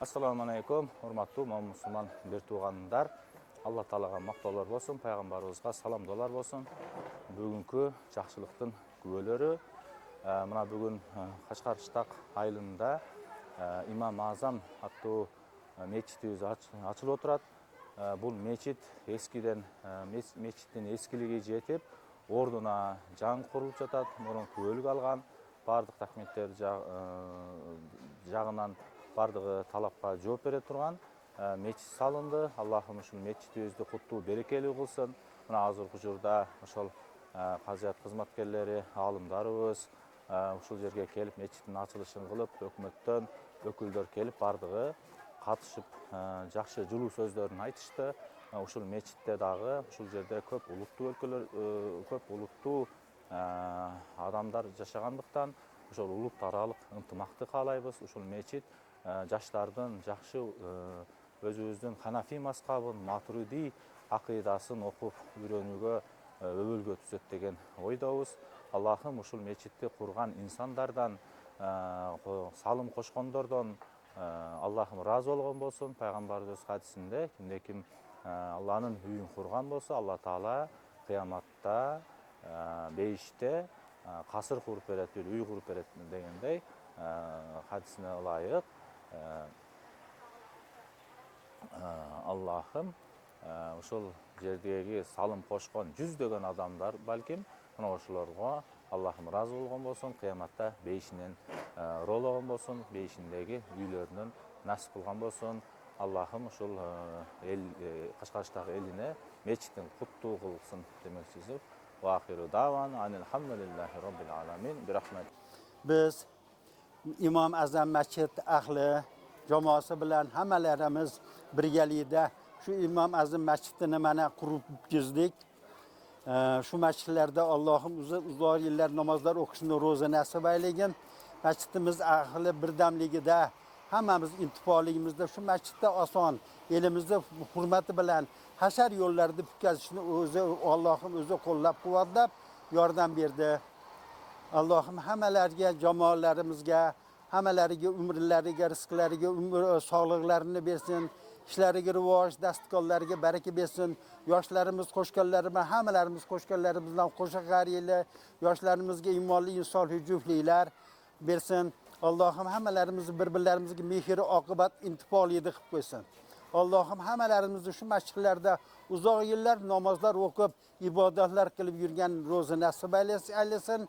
Assalamu alaikum, hurmatly musulmon bir tuğanlar. Allah Taalaga maqtawlar bolsun, payg'ambaribizga salamdolar bolsun. Bugünkü жақшылықтың күбөлөрү мына бүгүн Кашкар Штак айылында Имам Азам аттуу мечитибиз ачылып отурат. Бул мечит эскиден мечиттин эскилиги жетип, ордуна жаңы курулуп жатат. Мурунку өлүк алган бардык документтер жагынан бардыгы талапка жооп бере турган мечит салынды. Аллахым ушул мечитибизди куттуу берекелүү кылсын. Мына азыркы учурда ошол казият кызматкерлери, алымдарыбыз ушул жерге келип мечиттин ачылышын кылып, өкмөттөн өкүлдөр келип бардыгы катышып жакшы жылуу сөздөрүн айтышты. Ушул мечитте дагы ушул жерде көп улуттуу адамдар жашагандыктан ошол улут аралык ынтымакты каалайбыз. Ушул мечит жаштардын жакшы өзүбүздүн ханафи мазхабын, матуриди акыйдасын окуп үйрөнүүгө өбөлгө түзөт деген ойдобуз. Аллахым ушул мечитти курган инсандардан, салым кошкондордон Аллахым разы болгон болсун. Пайгамбарыбыз хадисинде кимде-ким Алланын үйүн курган болсо, Алла Таала кыяматта бейиште касыр куруп берет, үй куруп берет дегендей хадисине ылайык Аллахым ушул жердеги салым кошкон жүздөгөн адамдар балким мына ошолорго Аллахым разы болгон болсун, кыяматта бейишинен роологон болсун, бейишиндеги үйлөрүнөн насип кылган болсун. Аллахым ушул Кашкарстаг элине мечиттин куттуу кылсын демекчисиз. Ва ахиру даван алхамдулиллахи роббил аламин бирахмат. Biz İmam Azam Mescid ahli jamoasi bilan hammalarimiz birgalikda shu İmam Azam Mescidini mana qurib bitkizdik. Shu masjidlarda Allohim uzoq yillar namozlar o'qishni ro'za nasib aylagin. Masjidimiz ahli birdamligida hammamiz intifoligimizda shu masjidda oson elimizni hurmati bilan hashar yo'llarida bitkazishni o'zi Allohim o'zi qo'llab-quvvatlab yordam berdi. Allohim hammalarga, jamoalarimizga, hammalariga umrlariga, rizqlariga sog'liqlarini bersin. İşlariga rivoj, dasturlariga baraka bersin. Yoshlarimiz qo'shganlarimiz, hammalarimiz qo'shganlarimizdan qo'sha qariylar, yoshlarimizga iymonli insonli juftliklar bersin. Allohim hammalarimizni bir-birlarimizga mehr oqibat intifolida qilib qo'ysin. Allohim hammalarimizni shu masjidlarda uzoq yillar namozlar o'qib, ibodatlar qilib yurgan ro'za nasib aylasin.